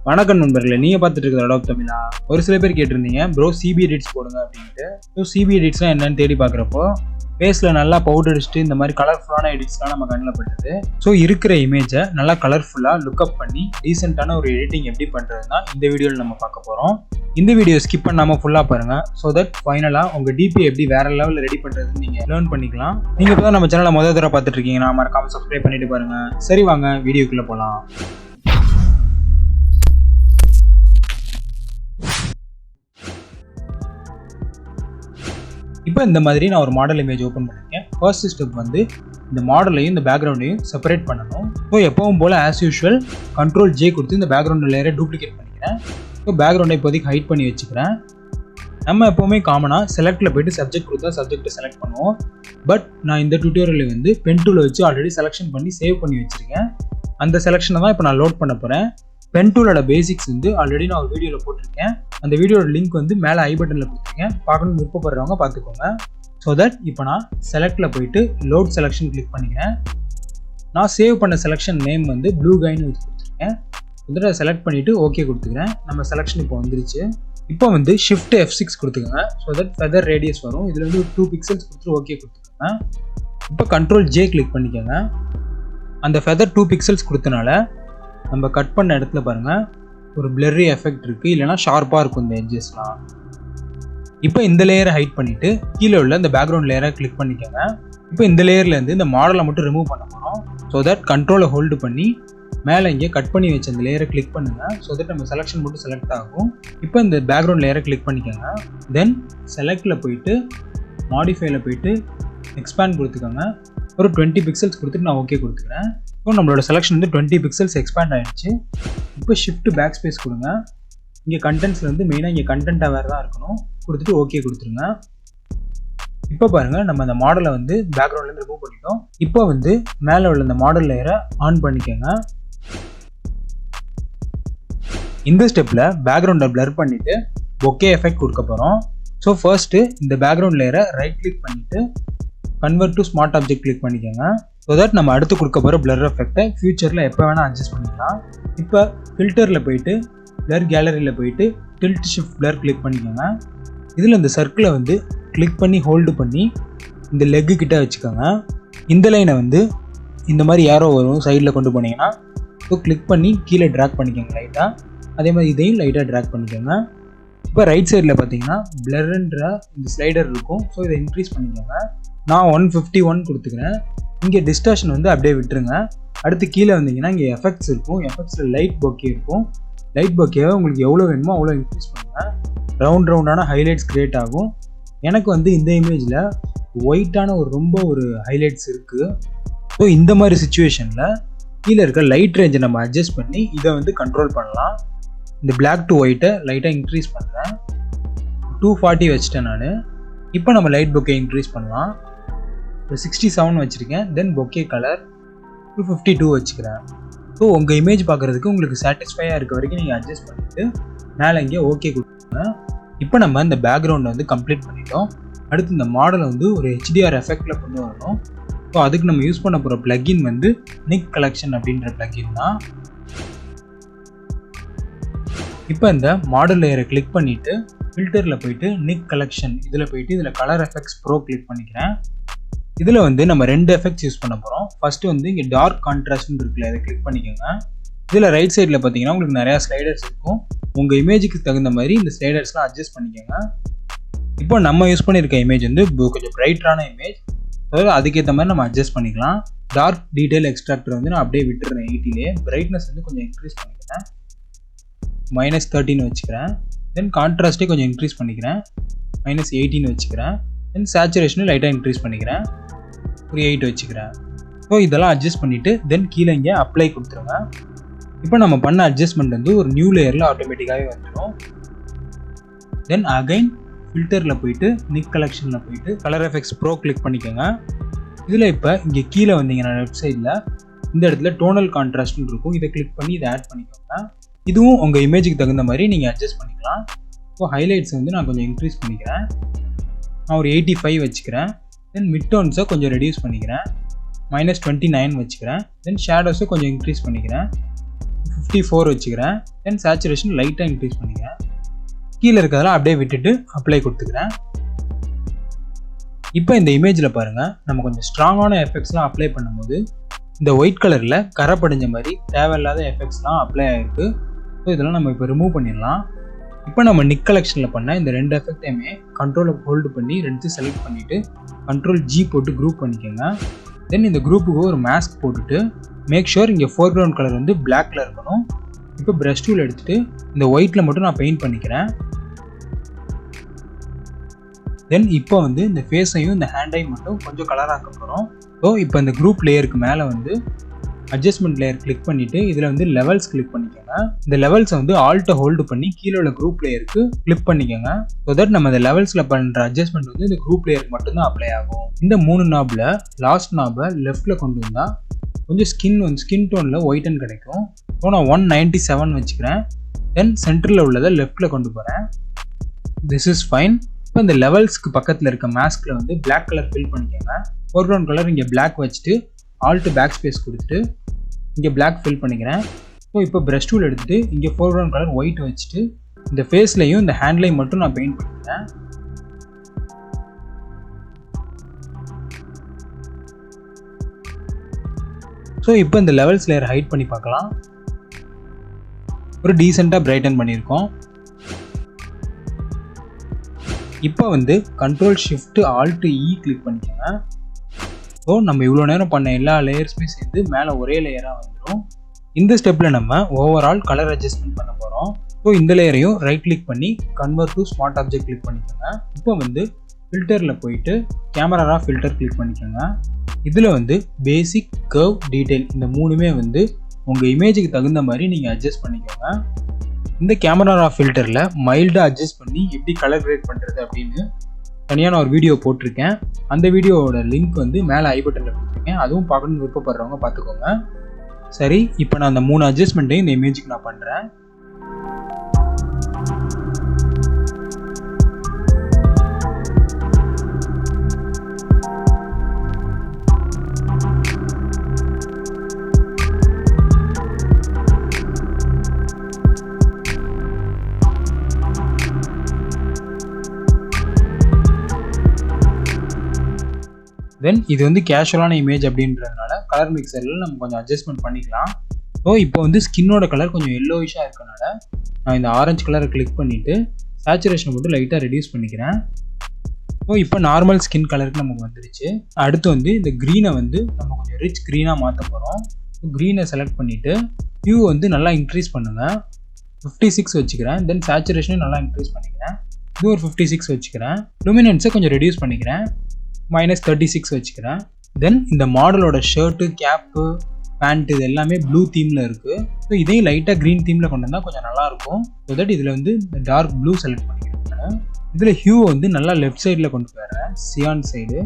வணக்கம் நண்பர்களே, நீங்க பார்த்துட்டு இருக்கிற அடாப் தமிழா. ஒரு சில பேர் கேட்டிருந்தீங்க ப்ரோ சிபி எடிட்ஸ் போடுங்க அப்படின்ட்டு. ஸோ சிபி எடிட்ஸ்லாம் என்னன்னு தேடி பார்க்குறப்போ ஃபேஸில் நல்லா பவுடர் அடிச்சுட்டு இந்த மாதிரி கலர்ஃபுல்லான எடிட்ஸ்லாம் நம்ம கண்ணில் பட்டுது. ஸோ இருக்கிற இமேஜை நல்லா கலர்ஃபுல்லாக லுக்அப் பண்ணி டீசெண்டான ஒரு எடிட்டிங் எப்படி பண்ணுறதுனா இந்த வீடியோவில் நம்ம பார்க்க போகிறோம். இந்த வீடியோ ஸ்கிப் பண்ணாமல் ஃபுல்லாக பாருங்கள். ஸோ தட் ஃபைனலாக உங்கள் டிபி எப்படி வேறு லெவலில் ரெடி பண்ணுறதுன்னு நீங்கள் லேர்ன் பண்ணிக்கலாம். நீங்கள் இப்போ தான் நம்ம சேனலை முதல் தடவை பார்த்துட்டு இருக்கீங்கன்னா மறக்காமல் சப்ஸ்கிரைப் பண்ணிட்டு பாருங்கள். சரி வாங்க வீடியோக்குள்ளே போகலாம். இப்போ இந்த மாதிரி நான் ஒரு மாடல் இமேஜ் ஓப்பன் பண்ணியிருக்கேன். ஃபர்ஸ்ட் ஸ்டெப் வந்து இந்த மாடலையும் இந்த பேக்ரவுண்டையும் செப்பரேட் பண்ணணும். ஸோ எப்பவும் போல் ஆஸ் யூஷுவல் Ctrl+J கொடுத்து இந்த பேக்ரவுண்ட் லேயரை டூப்ளிகேட் பண்ணிக்கிறேன். ஸோ பேக்ரவுண்டை இப்போதைக்கு ஹைட் பண்ணி வச்சுக்கிறேன். நம்ம எப்போவுமே காமனாக செலக்டில் போய்ட்டு சப்ஜெக்ட் கொடுத்தா சப்ஜெக்டை செலக்ட் பண்ணுவோம். பட் நான் இந்த டியூட்டோரியலில் வந்து பென் டூலை வச்சு ஆல்ரெடி செலெக்ஷன் பண்ணி சேவ் பண்ணி வச்சுருக்கேன். அந்த செலெக்ஷனை தான் இப்போ நான் லோட் பண்ண போகிறேன். பென் டூலோட பேசிக்ஸ் வந்து ஆல்ரெடி நான் ஒரு வீடியோவில் போட்டிருக்கேன். அந்த வீடியோட லிங்க் வந்து மேலே ஐ பட்டனில் கொடுத்துருக்கேன். பார்க்கணும்னு விருப்பப்படுறவங்க பார்த்துக்கோங்க. ஸோ தட் இப்போ நான் செலக்டில் போயிட்டு லோட் செலெக்ஷன் கிளிக் பண்ணிக்கிறேன். நான் சேவ் பண்ண செலெக்ஷன் நேம் வந்து ப்ளூ கைன்னு கொடுத்துருக்கேன். இதில் செலக்ட் பண்ணிவிட்டு ஓகே கொடுத்துக்கிறேன். நம்ம செலெக்ஷன் இப்போ வந்துருச்சு. இப்போ வந்து Shift F6 கொடுத்துக்கோங்க. ஸோ தட் ஃபெதர் ரேடியஸ் வரும். இதில் வந்து 2 பிக்சல்ஸ் கொடுத்துட்டு ஓகே கொடுத்துக்கோங்க. இப்போ Ctrl+J கிளிக் பண்ணிக்கோங்க. அந்த ஃபெதர் 2 பிக்சல்ஸ் கொடுத்தனால நம்ம கட் பண்ண இடத்துல பாருங்கள் ஒரு பிளர்ரி எஃபெக்ட் இருக்குது, இல்லைனா ஷார்ப்பாக இருக்கும் இந்த எட்ஜஸ்லாம். இப்போ இந்த லேயரை ஹைட் பண்ணிவிட்டு கீழே உள்ள இந்த பேக்ரவுண்ட் லேயரை கிளிக் பண்ணிக்கோங்க. இப்போ இந்த லேயர்லேருந்து இந்த மாடலை மட்டும் ரிமூவ் பண்ண போகிறோம். ஸோ தட் கண்ட்ரோலை ஹோல்டு பண்ணி மேலே இங்கே கட் பண்ணி வச்ச அந்த லேயரை கிளிக் பண்ணுங்கள். ஸோ தட் நம்ம செலெக்ஷன் மட்டும் செலக்ட் ஆகும். இப்போ இந்த பேக்ரவுண்ட் லேயரை கிளிக் பண்ணிக்கோங்க. தென் செலக்டில் போயிட்டு மாடிஃபைல போயிட்டு எக்ஸ்பேண்ட் கொடுத்துக்கோங்க. ஒரு 20 பிக்சல்ஸ் கொடுத்துட்டு நான் ஓகே கொடுத்துக்கிறேன். இப்போ நம்மளோட செலெக்ஷன் வந்து 20 பிக்சல்ஸ் எக்ஸ்பேண்ட் ஆகிடுச்சு. இப்போ ஷிஃப்ட் பேக் ஸ்பேஸ் கொடுங்க. இங்கே கண்டென்ட்ஸில் வந்து மெயினாக இங்கே கண்டென்ட் வேறு தான் இருக்கணும். கொடுத்துட்டு ஓகே கொடுத்துருங்க. இப்போ பாருங்கள் நம்ம அந்த மாடலை வந்து பேக்ரவுண்ட்லேருந்து ரிமூவ் பண்ணிட்டோம். இப்போ வந்து மேலே உள்ள இந்த மாடல் லேயரை ஆன் பண்ணிக்கோங்க. இந்த ஸ்டெப்பில் பேக்ரவுண்டை பிளர் பண்ணிவிட்டு பொக்கே எஃபெக்ட் கொடுக்க போகிறோம். ஸோ ஃபர்ஸ்ட்டு இந்த பேக்ரவுண்ட் லேயரை ரைட் கிளிக் பண்ணிவிட்டு convert to smart object click பண்ணிக்கோங்க. ஸோ தட் நம்ம அடுத்து கொடுக்க போகிற பிளர் எஃபெக்டை ஃபியூச்சரில் எப்போ வேணால் அட்ஜஸ்ட் பண்ணிக்கலாம். இப்போ ஃபில்டரில் போயிட்டு பிளர் கேலரியில் போயிட்டு டில்ட் ஷிஃப்ட் பிளர் கிளிக் பண்ணிக்கோங்க. இதில் இந்த சர்க்கிளை வந்து கிளிக் பண்ணி ஹோல்டு பண்ணி இந்த லெக்கு கிட்ட வச்சுக்கோங்க. இந்த லைனை வந்து இந்த மாதிரி ஏரோ வரும் சைடில் கொண்டு போனீங்கன்னா ஸோ கிளிக் பண்ணி கீழே ட்ராக் பண்ணிக்கோங்க லைட்டாக. அதே மாதிரி இதையும் லைட்டாக ட்ராக் பண்ணிக்கோங்க. இப்போ ரைட் சைடில் பார்த்தீங்கன்னா பிளர்ன்ற இந்த ஸ்லைடர் இருக்கும். ஸோ இதை இன்க்ரீஸ் பண்ணிக்கோங்க. நான் 151 கொடுத்துக்கிறேன். இங்கே டிஸ்டார்ஷன் வந்து அப்படியே விட்டுருங்க. அடுத்து கீழே வந்தீங்கன்னா இங்கே எஃபெக்ட்ஸ் இருக்கும். எஃபெக்ட்ஸில் லைட் பொக்கே இருக்கும். லைட் பொக்கேவை உங்களுக்கு எவ்வளோ வேணுமோ அவ்வளோ இன்க்ரீஸ் பண்ணுங்கள். ரவுண்டான ஹைலைட்ஸ் கிரியேட் ஆகும். எனக்கு வந்து இந்த இமேஜில் ஒயிட்டான ரொம்ப ஹைலைட்ஸ் இருக்குது. ஸோ இந்த மாதிரி சுச்சுவேஷனில் கீழே இருக்க லைட் ரேஞ்சை நம்ம அட்ஜஸ்ட் பண்ணி இதை வந்து கண்ட்ரோல் பண்ணலாம். இந்த பிளாக் டு ஒயிட்டை லைட்டாக இன்க்ரீஸ் பண்ணுறேன். 240 வச்சுட்டேன் நான். இப்போ நம்ம லைட் பொக்கே இன்க்ரீஸ் பண்ணலாம். 67 வச்சுருக்கேன். தென் பொக்கே கலர் 252 வச்சுக்கிறேன். ஸோ உங்கள் இமேஜ் பார்க்குறதுக்கு உங்களுக்கு சாட்டிஸ்ஃபையாக இருக்க வரைக்கும் நீங்கள் அட்ஜஸ்ட் பண்ணிவிட்டு மேலே இங்கே ஓகே கொடுத்துருங்க. இப்போ நம்ம இந்த பேக்ரவுண்டை வந்து கம்ப்ளீட் பண்ணிட்டோம். அடுத்து இந்த மாடலை வந்து ஒரு HDR எஃபெக்டில் கொண்டு வரணும். ஸோ அதுக்கு நம்ம யூஸ் பண்ண போகிற ப்ளக்கின் வந்து நிக் கலெக்ஷன் அப்படின்ற ப்ளக்கின் தான். இப்போ இந்த மாடல் லேயரை கிளிக் பண்ணிவிட்டு ஃபில்டரில் போயிட்டு நிக் கலெக்ஷன் இதில் போயிட்டு இதில் கலர் எஃபெக்ட்ஸ் ப்ரோ கிளிக் பண்ணிக்கிறேன். இதில் வந்து நம்ம 2 எஃபெக்ட்ஸ் யூஸ் பண்ண போகிறோம். ஃபஸ்ட்டு வந்து இங்கே டார்க் கான்ட்ராஸ்ட்னு இருக்குல்ல, அதை கிளிக் பண்ணிக்கோங்க. இதில் ரைட் சைடில் பார்த்தீங்கன்னா உங்களுக்கு நிறையா ஸ்லைடர்ஸ் இருக்கும். உங்கள் இமேஜுக்கு தகுந்த மாதிரி இந்த ஸ்லைடர்ஸ்லாம் அட்ஜஸ்ட் பண்ணிக்கோங்க. இப்போ நம்ம யூஸ் பண்ணியிருக்க இமேஜ் வந்து கொஞ்சம் பிரைட்டான இமேஜ். அதாவது அதுக்கேற்ற மாதிரி நம்ம அட்ஜஸ்ட் பண்ணிக்கலாம். டார்க் டீட்டெயில் எக்ஸ்ட்ராக்டர் வந்து நான் அப்படியே விட்டுறேன் 80லே. பிரைட்னஸ் வந்து கொஞ்சம் இன்க்ரீஸ் பண்ணிக்கிறேன். -13 வச்சுக்கிறேன். தென் கான்ட்ராஸ்ட்டே கொஞ்சம் இன்க்ரீஸ் பண்ணிக்கிறேன். -18 வச்சுக்கிறேன். தென் சேச்சுரேஷனும் லைட்டாக இன்க்ரீஸ் பண்ணிக்கிறேன். ஒரு 8 வச்சுக்கிறேன். ஸோ இதெல்லாம் அட்ஜஸ்ட் பண்ணிவிட்டு தென் கீழே இங்கே அப்ளை கொடுத்துருங்க. இப்போ நம்ம பண்ண அட்ஜஸ்ட்மெண்ட் வந்து ஒரு நியூ லேயரில் ஆட்டோமேட்டிக்காகவே வந்துடும். தென் அகைன் ஃபில்டரில் போயிட்டு நிக் கலெக்ஷனில் போயிட்டு கலர் எஃபெக்ட்ஸ் ப்ரோ கிளிக் பண்ணிக்கோங்க. இதில் இப்போ இங்கே கீழே வந்தீங்கன்னா லெஃப்ட் சைடில் இந்த இடத்துல டோனல் கான்ட்ராஸ்ட்னு இருக்கும். இதை கிளிக் பண்ணி இதை ஆட் பண்ணிக்கோங்க. இதுவும் உங்கள் இமேஜுக்கு தகுந்த மாதிரி நீங்கள் அட்ஜஸ்ட் பண்ணிக்கலாம். ஸோ ஹைலைட்ஸ் வந்து நான் கொஞ்சம் இன்க்ரீஸ் பண்ணிக்கிறேன். நான் ஒரு 85 வச்சுக்கிறேன். தென் மிட் டோன்ஸை கொஞ்சம் ரெடியூஸ் பண்ணிக்கிறேன், -29 வச்சுக்கிறேன். தென் ஷேடோஸை கொஞ்சம் இன்க்ரீஸ் பண்ணிக்கிறேன், 54 வச்சுக்கிறேன். தென் சேச்சுரேஷன் லைட்டாக இன்க்ரீஸ் பண்ணிக்கிறேன். கீழே இருக்கிறதெல்லாம் அப்படியே விட்டுட்டு அப்ளை கொடுத்துக்கிறேன். இப்போ இந்த இமேஜில் பாருங்கள், நம்ம கொஞ்சம் ஸ்ட்ராங்கான எஃபெக்ட்ஸ்லாம் அப்ளை பண்ணும்போது இந்த ஒயிட் கலரில் கரை படிஞ்ச மாதிரி தேவையில்லாத எஃபெக்ட்ஸ்லாம் அப்ளை ஆகிருக்கு. ஸோ இதெல்லாம் நம்ம இப்போ ரிமூவ் பண்ணிடலாம். இப்போ நம்ம நிக் கலெக்ஷனில் பண்ண இந்த 2 எஃபெக்டையுமே கண்ட்ரோலை ஹோல்டு பண்ணி 2 செலக்ட் பண்ணிவிட்டு கண்ட்ரோல் G போட்டு குரூப் பண்ணிக்கோங்க. தென் இந்த குரூப்புக்கு ஒரு மாஸ்க் போட்டுட்டு மேக் ஷூர் இங்கே ஃபோர்க்ரவுண்ட் கலர் வந்து பிளாக்ல இருக்கணும். இப்போ ப்ரஷ் டூல் எடுத்துகிட்டு இந்த ஒயிட்டில் மட்டும் நான் பெயிண்ட் பண்ணிக்கிறேன். தென் இப்போ வந்து இந்த ஃபேஸையும் இந்த ஹேண்டையும் மட்டும் கொஞ்சம் கலராக்க போகிறோம். ஸோ இப்போ இந்த குரூப் லேயருக்கு மேலே வந்து அட்ஜஸ்ட்மெண்ட் லேயர் கிளிக் பண்ணிவிட்டு இதில் வந்து லெவல்ஸ் கிளிக் பண்ணிக்கோங்க. இந்த லெவல்ஸை வந்து ஆல்ட்டை ஹோல்டு பண்ணி கீழே உள்ள குரூப் லேயருக்கு கிளிக் பண்ணிக்கோங்க. ஸோ தட் நம்ம இந்த லெவல்ஸில் பண்ணுற அட்ஜஸ்ட்மெண்ட் வந்து இந்த குரூப் லேயருக்கு மட்டும்தான் அப்ளை ஆகும். இந்த 3 நாபில் லாஸ்ட் நாபை லெஃப்ட்டில் கொண்டு வந்தால் கொஞ்சம் ஸ்கின் டோனில் ஒயிட்டன் கிடைக்கும். ஸோ நான் 197 வச்சுக்கிறேன். தென் சென்டரில் உள்ளதை லெஃப்ட்டில் கொண்டு போகிறேன். This is fine. இப்போ இந்த லெவல்ஸ்க்கு பக்கத்தில் இருக்க மாஸ்கில் வந்து பிளாக் கலர் ஃபில் பண்ணிக்கோங்க. ஃபோர்க்ரவுண்ட் கலர் இங்கே பிளாக் வச்சுட்டு ஆல்ட்டு பேக் ஸ்பேஸ் கொடுத்துட்டு இங்கே பிளாக் ஃபில் பண்ணிக்கிறேன். ஸோ இப்போ ப்ரஷ் டூல் எடுத்துகிட்டு இங்கே ஃபோர்க்ரவுண்ட் கலர் ஒயிட் வச்சுட்டு இந்த ஃபேஸ்லையும் இந்த ஹேண்ட்லையும் மட்டும் நான் பெயிண்ட் பண்ணிக்கிறேன். ஸோ இப்போ இந்த லெவல்ஸ் லேயர் ஹைட் பண்ணி பார்க்கலாம். ஒரு டீசெண்டாக பிரைட்டன் பண்ணியிருக்கோம். இப்போ வந்து control shift alt E click பண்ணிக்கோங்க. ஸோ நம்ம இவ்வளோ நேரம் பண்ண எல்லா லேயர்ஸுமே சேர்ந்து மேலே ஒரே லேயராக வந்துடும். இந்த ஸ்டெப்பில் நம்ம ஓவரால் கலர் அட்ஜஸ்ட்மெண்ட் பண்ண போகிறோம். ஸோ இந்த லேயரையும் ரைட் கிளிக் பண்ணி convert to smart object click பண்ணிக்கோங்க. இப்போ வந்து ஃபில்டரில் போயிட்டு கேமரா ரா ஃபில்டர் கிளிக் பண்ணிக்கோங்க. இதில் வந்து பேசிக், கர்வ், டீட்டெயில் இந்த 3மே வந்து உங்கள் இமேஜுக்கு தகுந்த மாதிரி நீங்கள் அட்ஜஸ்ட் பண்ணிக்கோங்க. இந்த கேமரா ரா ஃபில்டரில் மைல்டாக அட்ஜஸ்ட் பண்ணி எப்படி கலர் கிரேட் பண்ணுறது அப்படின்னு தனியாக நான் ஒரு வீடியோ போட்டிருக்கேன். அந்த வீடியோவோட லிங்க் வந்து மேலே ஐ பட்டனில் கொடுத்துருக்கேன். அதுவும் பார்க்கணுன்னு விருப்பப்படுறவங்க பார்த்துக்கோங்க. சரி, இப்போ நான் அந்த 3 அட்ஜஸ்ட்மெண்ட்டையும் இந்த இமேஜுக்கு நான் பண்ணுறேன். தென் இது வந்து கேஷுவலான இமேஜ் அப்படின்றதுனால கலர் மிக்சரில் நம்ம கொஞ்சம் அட்ஜஸ்ட்மெண்ட் பண்ணிக்கலாம். ஸோ இப்போ வந்து ஸ்கின்னோட கலர் கொஞ்சம் எல்லோயிஷாக இருக்கனால நான் இந்த ஆரஞ்சு கலரை கிளிக் பண்ணிவிட்டு சேச்சுரேஷனை மட்டும் லைட்டாக ரெடியூஸ் பண்ணிக்கிறேன். ஸோ இப்போ நார்மல் ஸ்கின் கலருக்கு நமக்கு வந்துடுச்சு. அடுத்து வந்து இந்த க்ரீனை வந்து நம்ம கொஞ்சம் ரிச் க்ரீனாக மாற்ற போகிறோம். க்ரீனை செலக்ட் பண்ணிவிட்டு ஹியூ வந்து நல்லா இன்க்ரீஸ் பண்ணுங்கள். 56 வச்சுக்கிறேன். தென் சேச்சுரேஷனையும் நல்லா இன்க்ரீஸ் பண்ணிக்கிறேன். இது ஒரு 56 வச்சுக்கிறேன். லுமினன்ஸை கொஞ்சம் ரெடியூஸ் பண்ணிக்கிறேன். -36 வச்சுக்கிறேன். தென் இந்த மாடலோட ஷர்ட்டு, கேப்பு, பேண்ட் இது எல்லாமே ப்ளூ தீமில் இருக்குது. ஸோ இதையும் லைட்டாக க்ரீன் தீமில் கொண்டு வந்தால் கொஞ்சம் நல்லாயிருக்கும். ஸோ தட் இதில் வந்து டார்க் ப்ளூ செலக்ட் பண்ணிக்கிறேன். இதில் ஹியூ வந்து நல்லா லெஃப்ட் சைடில் கொண்டு போயிடுறேன், சியான் சைடு.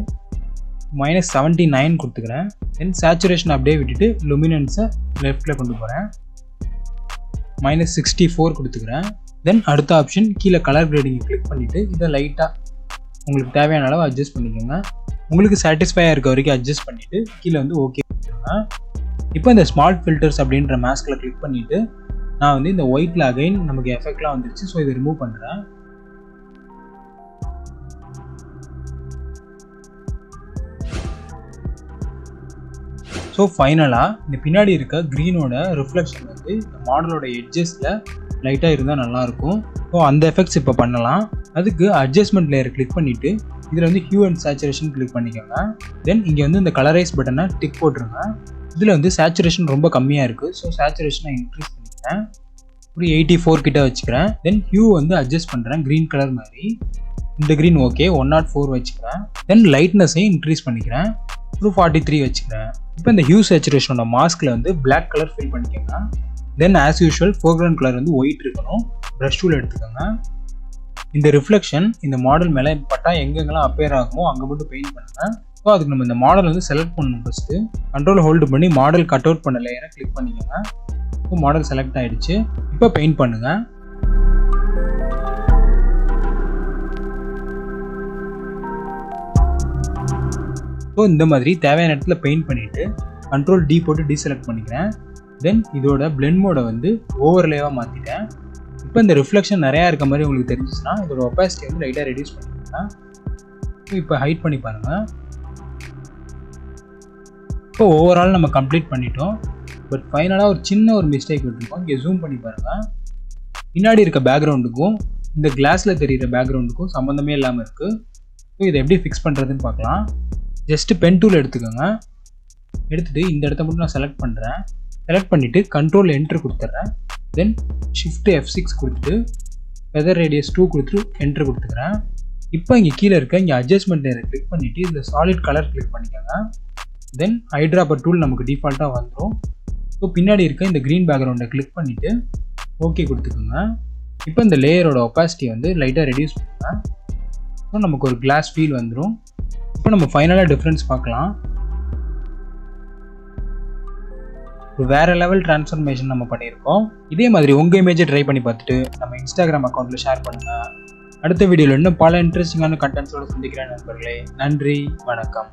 -79 கொடுத்துக்கிறேன். தென் சேச்சுரேஷன் அப்படியே விட்டுட்டு லுமினன்ஸை லெஃப்டில் கொண்டு போகிறேன். -64 கொடுத்துக்கிறேன். தென் அடுத்த ஆப்ஷன் கீழே கலர் கிரேடிங்கை கிளிக் பண்ணிவிட்டு இதை லைட்டாக உங்களுக்கு தேவையான அளவு அட்ஜஸ்ட் பண்ணிக்கோங்க. உங்களுக்கு சாட்டிஸ்ஃபையாக இருக்க வரைக்கும் அட்ஜஸ்ட் பண்ணிவிட்டு கீழே வந்து ஓகே பண்ணிடுங்க. இப்போ இந்த ஸ்மார்ட் ஃபில்டர்ஸ் அப்படின்ற மாஸ்கில் கிளிக் பண்ணிவிட்டு நான் வந்து இந்த ஒயிட்டில் அகைன் நமக்கு எஃபெக்ட்லாம் வந்துருச்சு. ஸோ இதை ரிமூவ் பண்ணுறேன். ஸோ ஃபைனலாக இந்த பின்னாடி இருக்க க்ரீனோட ரிஃப்ளெக்ஷன் வந்து இந்த மாடலோட எட்ஜஸில் லைட்டாக இருந்தால் நல்லாயிருக்கும். ஸோ அந்த எஃபெக்ட்ஸ் இப்போ பண்ணலாம். அதுக்கு அட்ஜஸ்ட்மெண்ட் லேயர் கிளிக் பண்ணிவிட்டு இதில் வந்து ஹியூ அண்ட் சேச்சுரேஷன் கிளிக் பண்ணிக்கோங்க. தென் இங்கே வந்து இந்த கலரைஸ் பட்டனை டிக் போட்டுருங்க. இதில் வந்து சேச்சுரேஷன் ரொம்ப கம்மியாக இருக்குது. ஸோ சேச்சுரேஷனை இன்க்ரீஸ் பண்ணிக்கிறேன். ஒரு 84 கிட்ட வச்சுக்கிறேன். தென் ஹியூ வந்து அட்ஜஸ்ட் பண்ணுறேன் க்ரீன் கலர் மாதிரி. இந்த க்ரீன் ஓகே 104 வச்சுக்கிறேன். தென் லைட்னஸையும் இன்க்ரீஸ் பண்ணிக்கிறேன். ஒரு 43 வச்சுக்கிறேன். இப்போ இந்த ஹியூ சேச்சுரேஷனோட மாஸ்கில் வந்து பிளாக் கலர் ஃபில் பண்ணிக்கோங்க. தென் ஆஸ் யூஷுவல் ஃபோர்க்ரவுண்ட் கலர் வந்து ஒயிட் இருக்கணும். ப்ரஷ் டூல் எடுத்துக்கோங்க. இந்த ரிஃப்ளெக்ஷன் இந்த மாடல் மேலே பட்டா எங்கெங்கெல்லாம் அப்பேர் ஆகுமோ அங்கே மட்டும் பெயிண்ட் பண்ணுங்கள். ஸோ அதுக்கு நம்ம இந்த மாடல் வந்து செலக்ட் பண்ணணும். ஃபஸ்ட்டு கண்ட்ரோல் ஹோல்டு பண்ணி மாடல் கட் அவுட் பண்ண லேயரை கிளிக் பண்ணிக்கோங்க. இப்போ மாடல் செலக்ட் ஆகிடுச்சு. இப்போ பெயிண்ட் பண்ணுங்கள். ஸோ இந்த மாதிரி தேவையான இடத்துல பெயிண்ட் பண்ணிவிட்டு Ctrl D போட்டு டீசெலக்ட் பண்ணிக்கிறேன். தென் இதோட பிளெண்ட் மோடை வந்து ஓவர்லேவாக மாற்றிட்டேன். இப்போ இந்த ரிஃப்ளெக்ஷன் நிறையா இருக்க மாதிரி உங்களுக்கு தெரிஞ்சிச்சுன்னா இதோட ஒப்பாசிட்டி வந்து லைட்டாக ரெடியூஸ் பண்ணிக்கிறேன். இப்போ ஹைட் பண்ணி பாருங்கள். இப்போ ஓவரால் நம்ம கம்ப்ளீட் பண்ணிட்டோம். பட் ஃபைனலாக ஒரு சின்ன ஒரு மிஸ்டேக் விட்டுருக்கோம். இங்கே ஜூம் பண்ணி பாருங்கள். பின்னாடி இருக்க பேக்ரவுண்டுக்கும் இந்த கிளாஸில் தெரிகிற பேக்ரவுண்டுக்கும் சம்மந்தமே இல்லாமல் இருக்குது. ஸோ இதை எப்படி ஃபிக்ஸ் பண்ணுறதுன்னு பார்க்கலாம். ஜஸ்ட்டு பென் டூல் எடுத்துக்கோங்க. எடுத்துகிட்டு இந்த இடத்த மட்டும் நான் செலக்ட் பண்ணுறேன். செலக்ட் பண்ணிவிட்டு Ctrl Enter கொடுத்துட்றேன். தென் Shift F6 கொடுத்துட்டு ஃபெதர் ரேடியஸ் 2 கொடுத்துட்டு என்ட்ரு கொடுத்துக்கிறேன். இப்போ இங்கே கீழே இருக்க இங்கே அட்ஜஸ்ட்மெண்ட் லேயரை கிளிக் பண்ணிவிட்டு இந்த சாலிட் கலர் கிளிக் பண்ணிக்கோங்க. தென் ஐட்ராப்பர் டூல் நமக்கு டிஃபால்ட்டாக வந்துடும். ஸோ பின்னாடி இருக்க இந்த க்ரீன் பேக்ரவுண்டை கிளிக் பண்ணிவிட்டு ஓகே கொடுத்துக்கோங்க. இப்போ இந்த லேயரோட ஒப்பாசிட்டி வந்து லைட்டாக ரெடியூஸ் பண்ணுங்க. ஸோ நமக்கு ஒரு கிளாஸ் ஃபீல் வந்துடும். இப்போ நம்ம ஃபைனலாக டிஃப்ரென்ஸ் பார்க்கலாம். ஒரு வேறு லெவல் ட்ரான்ஸ்ஃபர்மேஷன் நம்ம பண்ணியிருக்கோம். இதே மாதிரி உங்கள் இமேஜை ட்ரை பண்ணி பார்த்துட்டு நம்ம இன்ஸ்டாகிராம் அக்கௌண்ட்டில் ஷேர் பண்ணுங்கள். அடுத்த வீடியோவில் இன்னும் பல இன்ட்ரெஸ்டிங்கான கண்டென்ட்ஸோடு சந்திக்கிறேன் நண்பர்களே. நன்றி, வணக்கம்.